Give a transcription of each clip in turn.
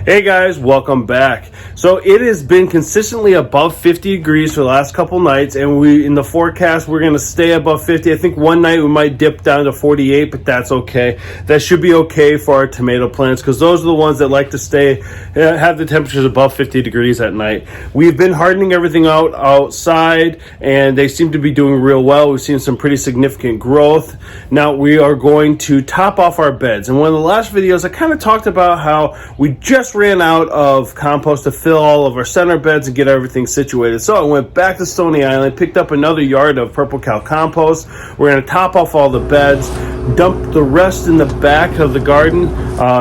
Hey guys, welcome back. So it has been consistently above 50 degrees for the last couple nights, and in the forecast we're going to stay above 50. I think one night we might dip down to 48, but that's okay. That should be okay for our tomato plants because those are the ones that like to have the temperatures above 50 degrees at night. We've been hardening everything out outside, and they seem to be doing real well. We've seen some pretty significant growth. Now we are going to top off our beds, and one of the last videos I kind of talked about how we just ran out of compost to fill all of our center beds and get everything situated. So I went back to Stoney Island, picked up another yard of Purple Cow compost. We're going to top off all the beds, dump the rest in the back of the garden,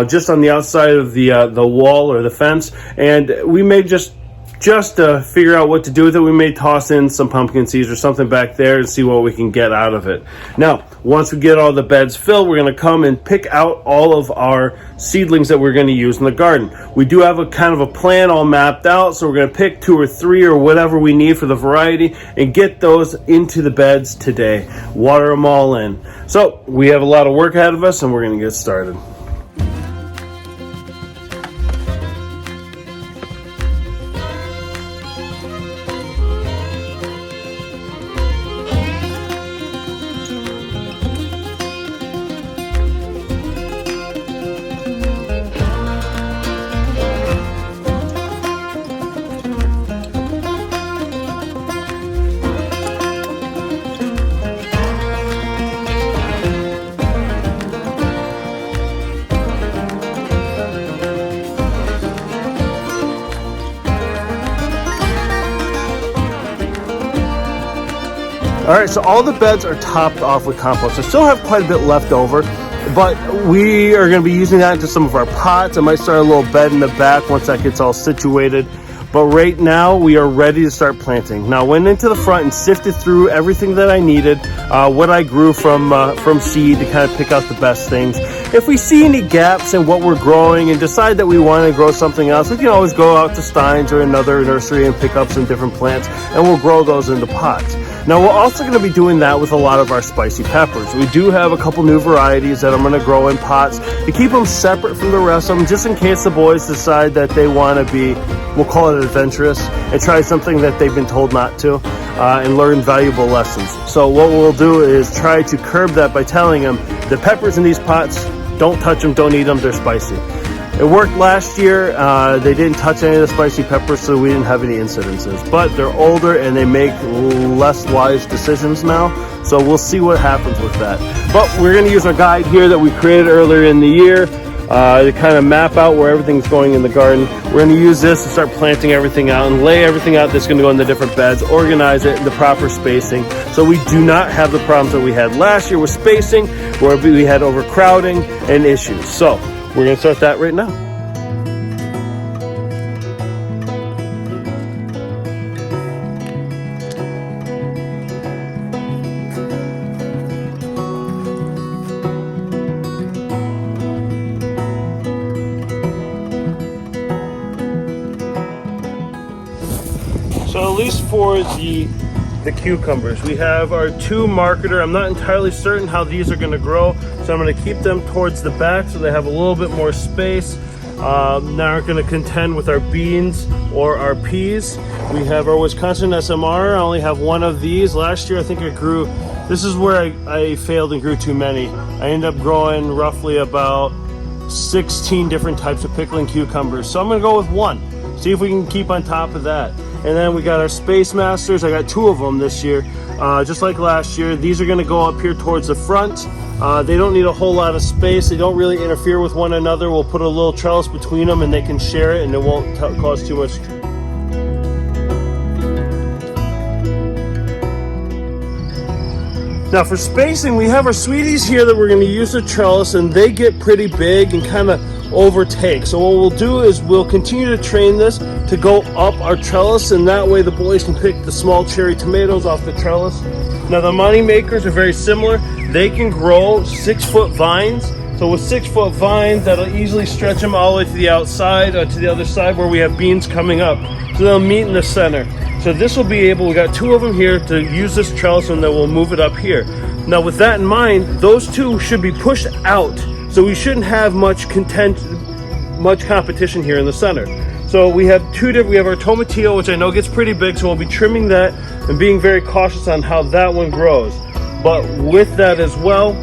just on the outside of the wall or the fence, and we may just to figure out what to do with it, we may toss in some pumpkin seeds or something back there and see what we can get out of it. Now, once we get all the beds filled, we're going to come and pick out all of our seedlings that we're going to use in the garden. We do have a kind of a plan all mapped out, so we're going to pick 2 or 3 or whatever we need for the variety and get those into the beds today. Water them all in. So we have a lot of work ahead of us, and we're going to get started. All right, so all the beds are topped off with compost. I still have quite a bit left over, but we are going to be using that into some of our pots. I might start a little bed in the back once that gets all situated. But right now, we are ready to start planting. Now, I went into the front and sifted through everything that I needed, what I grew from seed to kind of pick out the best things. If we see any gaps in what we're growing and decide that we want to grow something else, we can always go out to Stein's or another nursery and pick up some different plants, and we'll grow those into pots. Now, we're also going to be doing that with a lot of our spicy peppers. We do have a couple new varieties that I'm going to grow in pots to keep them separate from the rest of them, just in case the boys decide that they want to be, we'll call it adventurous, and try something that they've been told not to, and learn valuable lessons. So what we'll do is try to curb that by telling them the peppers in these pots, don't touch them, don't eat them, they're spicy. It worked last year. They didn't touch any of the spicy peppers, so we didn't have any incidences. But they're older and they make less wise decisions now, so we'll see what happens with that. But we're going to use our guide here that we created earlier in the year to kind of map out where everything's going in the garden. We're going to use this to start planting everything out and lay everything out that's going to go in the different beds, organize it in the proper spacing, so we do not have the problems that we had last year with spacing, where we had overcrowding and issues. So we're going to start that right now. So at least for the cucumbers, we have our 2 marketer. I'm not entirely certain how these are going to grow, so I'm going to keep them towards the back so they have a little bit more space. Now we're going to contend with our beans or our peas. We have our Wisconsin SMR. I only have 1 of these. Last year I think I grew, this is where I failed and grew too many. I ended up growing roughly about 16 different types of pickling cucumbers. So I'm going to go with 1. See if we can keep on top of that. And then we got our Space Masters. I got 2 of them this year, just like last year. These are going to go up here towards the front. They don't need a whole lot of space. They don't really interfere with one another. We'll put a little trellis between them and they can share it, and it won't cause too much. Now for spacing, we have our sweeties here that we're going to use the trellis, and they get pretty big and kind of overtake. So what we'll do is we'll continue to train this to go up our trellis, and that way the boys can pick the small cherry tomatoes off the trellis. Now the money makers are very similar. They can grow 6-foot vines. So with 6-foot vines, that'll easily stretch them all the way to the outside, to the other side where we have beans coming up. So they'll meet in the center. So this will be able, we got 2 of them here to use this trellis, and then we'll move it up here. Now with that in mind, those 2 should be pushed out. So we shouldn't have much contention much competition here in the center. So we have we have our tomatillo, which I know gets pretty big, so we'll be trimming that and being very cautious on how that one grows. But with that as well,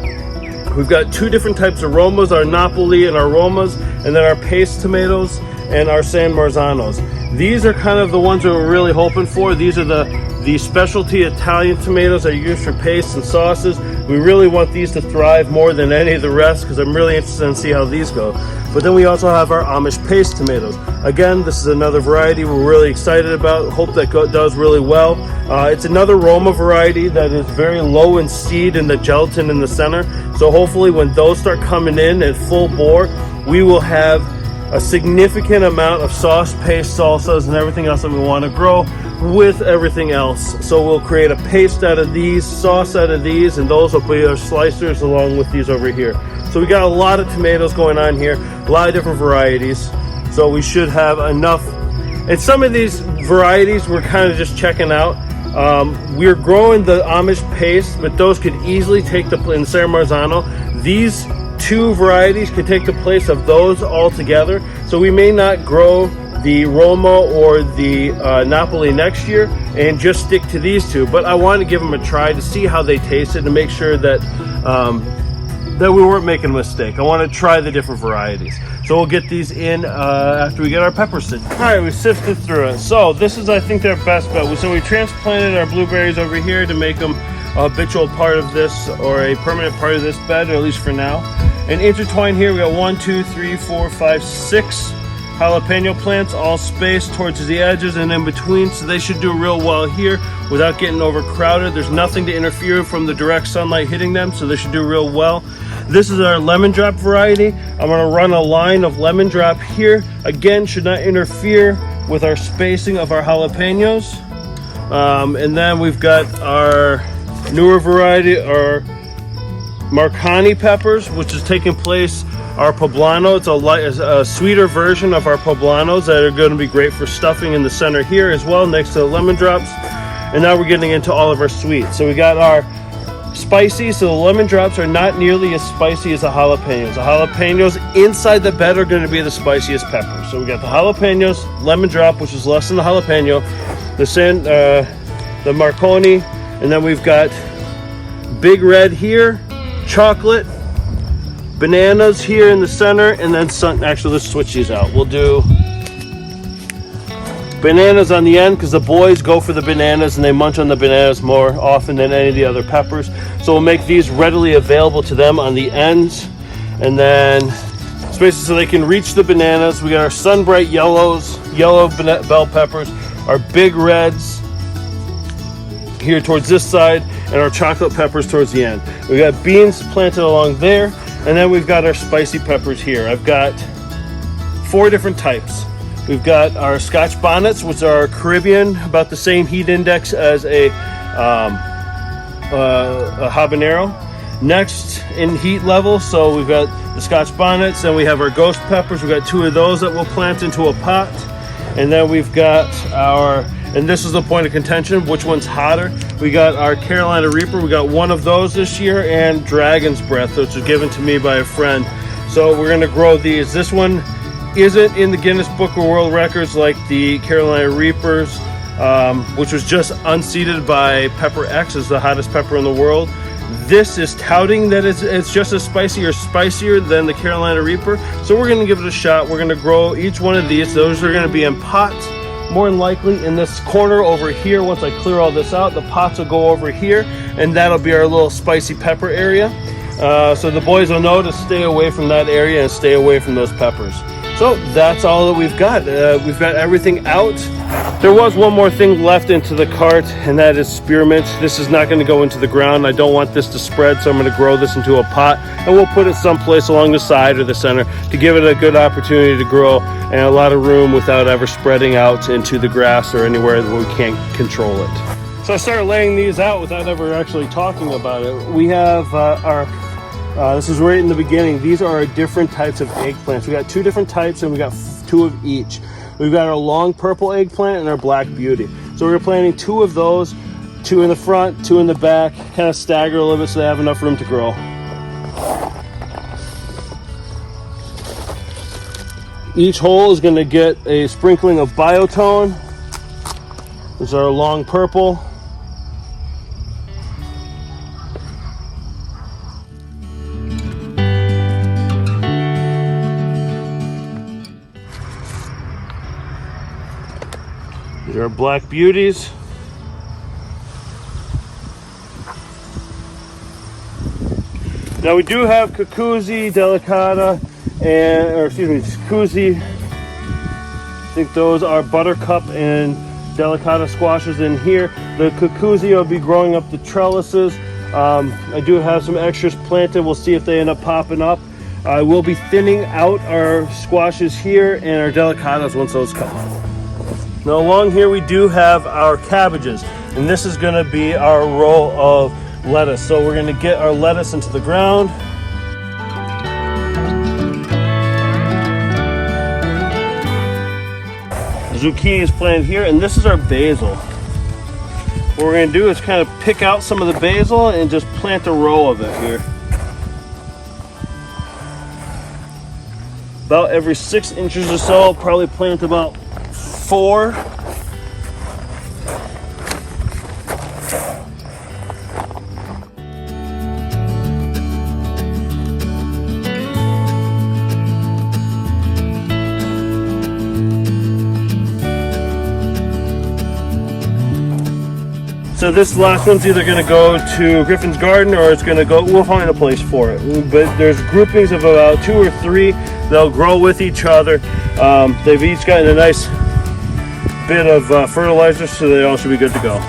we've got 2 different types of Romas, our Napoli and our Romas, and then our paste tomatoes and our San Marzanos. These are kind of the ones that we're really hoping for. These are the specialty Italian tomatoes that are used for pastes and sauces. We really want these to thrive more than any of the rest because I'm really interested in see how these go. But then we also have our Amish paste tomatoes. Again, this is another variety we're really excited about. Hope that does really well. It's another Roma variety that is very low in seed and the gelatin in the center. So hopefully when those start coming in at full bore, we will have a significant amount of sauce, paste, salsas, and everything else that we want to grow with everything else. So we'll create a paste out of these, sauce out of these, and those will be our slicers along with these over here. So we got a lot of tomatoes going on here, a lot of different varieties. So we should have enough. And some of these varieties we're kind of just checking out. We're growing the Amish paste, but those could easily take the place in San Marzano. These 2 varieties could take the place of those altogether. So we may not grow the Roma or the Napoli next year and just stick to these 2. But I want to give them a try to see how they tasted and make sure that that we weren't making a mistake. I want to try the different varieties. So we'll get these in after we get our peppers in. All right, we sifted through it. So this is, I think, their best bet. So we transplanted our blueberries over here to make them a habitual part of this, or a permanent part of this bed, or at least for now. And intertwined here, we got 1, 2, 3, 4, 5, 6 jalapeno plants, all spaced towards the edges and in between. So they should do real well here without getting overcrowded. There's nothing to interfere from the direct sunlight hitting them, so they should do real well. This is our lemon drop variety. I'm going to run a line of lemon drop here. Again, should not interfere with our spacing of our jalapenos. And then we've got our newer variety, our Marcani peppers, which is taking place our poblano. It's a sweeter version of our poblanos that are going to be great for stuffing in the center here as well, next to the lemon drops. And now we're getting into all of our sweets. So we got our spicy, so the lemon drops are not nearly as spicy as the jalapenos. The jalapenos inside the bed are going to be the spiciest peppers. So we got the jalapenos, lemon drop, which is less than the jalapeno, the Marconi, and then we've got Big Red here, chocolate, bananas here in the center, and then actually let's switch these out. We'll do bananas on the end because the boys go for the bananas and they munch on the bananas more often than any of the other peppers. So we'll make these readily available to them on the ends, and then spaces so they can reach the bananas. We got our sun-bright yellows, yellow bell peppers, our big reds here towards this side, and our chocolate peppers towards the end. We got beans planted along there, and then we've got our spicy peppers here. I've got 4 different types. We've got our Scotch bonnets, which are Caribbean, about the same heat index as a habanero. Next in heat level, so we've got the Scotch bonnets, and we have our ghost peppers. We've got 2 of those that we'll plant into a pot. And then we've got our, and this is the point of contention, which one's hotter? We got our Carolina Reaper. We got 1 of those this year, and Dragon's Breath, which was given to me by a friend. So we're gonna grow these. This one isn't in the Guinness Book of World Records like the Carolina Reapers, which was just unseated by Pepper X as the hottest pepper in the world. This is touting that it's just as spicy or spicier than the Carolina Reaper. So we're gonna give it a shot. We're gonna grow each one of these. Those are gonna be in pots, more than likely in this corner over here. Once I clear all this out, the pots will go over here, and that'll be our little spicy pepper area. So the boys will know to stay away from that area and stay away from those peppers. So that's all that we've got. We've got everything out. There was one more thing left into the cart, and that is spearmint. This is not going to go into the ground. I don't want this to spread, so I'm going to grow this into a pot, and we'll put it someplace along the side or the center to give it a good opportunity to grow and a lot of room without ever spreading out into the grass or anywhere that we can't control it. So I started laying these out without ever actually talking about it. We have this is right in the beginning. These are our different types of eggplants. We got 2 different types, and we got 2 of each. We've got our long purple eggplant and our black beauty. So we're planting 2 of those, 2 in the front, 2 in the back, kind of stagger a little bit so they have enough room to grow. Each hole is going to get a sprinkling of biotone. This is our long purple. These are our black beauties. Now we do have Cucuzi, Delicata, Cucuzi. I think those are Buttercup and Delicata squashes in here. The Cucuzi will be growing up the trellises. I do have some extras planted. We'll see if they end up popping up. I will be thinning out our squashes here and our Delicatas once those come. Now along here we do have our cabbages, and this is going to be our row of lettuce. So we're going to get our lettuce into the ground. Zucchini is planted here, and this is our basil. What we're going to do is kind of pick out some of the basil and just plant a row of it here. About every 6 inches or so, I'll probably plant about 4. So this last one's either going to go to Griffin's garden or it's going to go, we'll find a place for it. But there's groupings of about 2 or 3. They'll grow with each other. They've each gotten a nice bit of fertilizer, so they all should be good to go.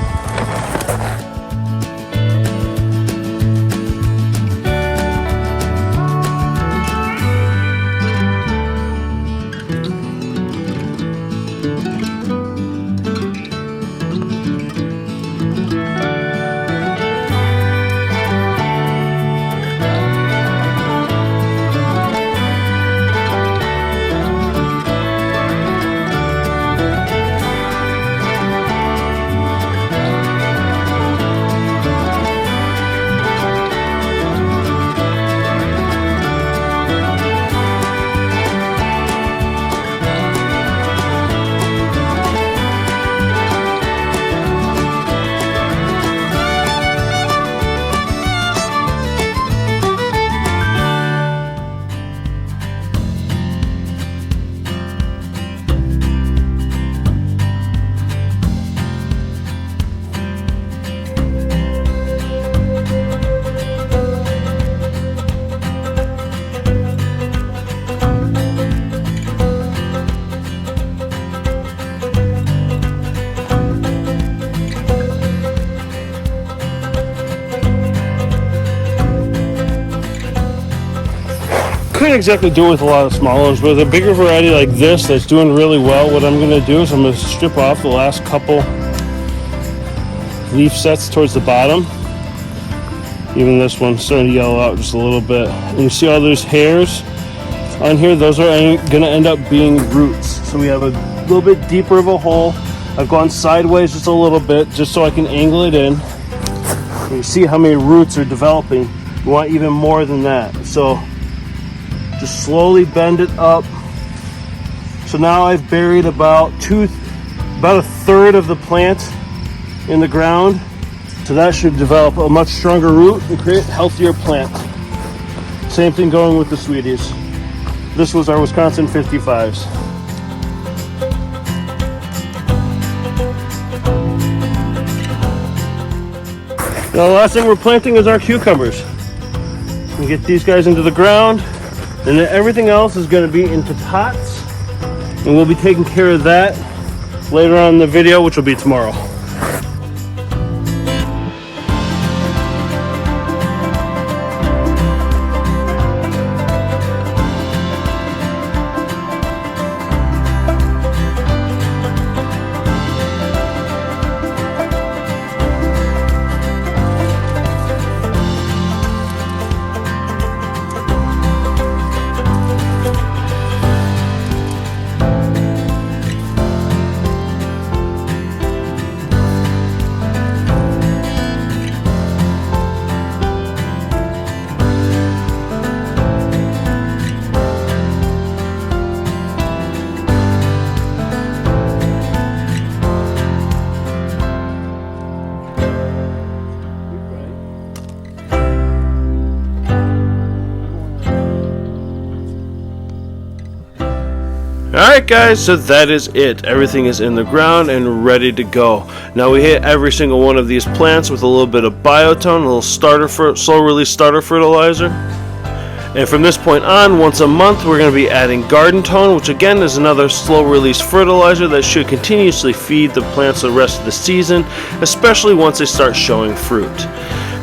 Couldn't exactly do it with a lot of small ones, but with a bigger variety like this that's doing really well, what I'm going to do is I'm going to strip off the last couple leaf sets towards the bottom. Even this one's starting to yellow out just a little bit. And you see all those hairs on here? Those are going to end up being roots. So we have a little bit deeper of a hole. I've gone sideways just a little bit just so I can angle it in. And you see how many roots are developing. We want even more than that. So just slowly bend it up. So now I've buried about a third of the plant in the ground. So that should develop a much stronger root and create a healthier plant. Same thing going with the sweeties. This was our Wisconsin 55s. Now the last thing we're planting is our cucumbers. We get these guys into the ground, and then everything else is going to be into pots, and we'll be taking care of that later on in the video, which will be tomorrow. Alright guys, so that is it. Everything is in the ground and ready to go. Now we hit every single one of these plants with a little bit of biotone, a little slow release starter fertilizer. And from this point on, once a month, we're going to be adding garden tone, which again is another slow release fertilizer that should continuously feed the plants the rest of the season, especially once they start showing fruit.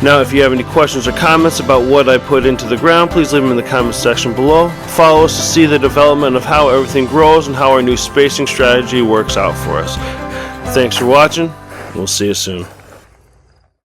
Now, if you have any questions or comments about what I put into the ground, please leave them in the comments section below. Follow us to see the development of how everything grows and how our new spacing strategy works out for us. Thanks for watching. We'll see you soon.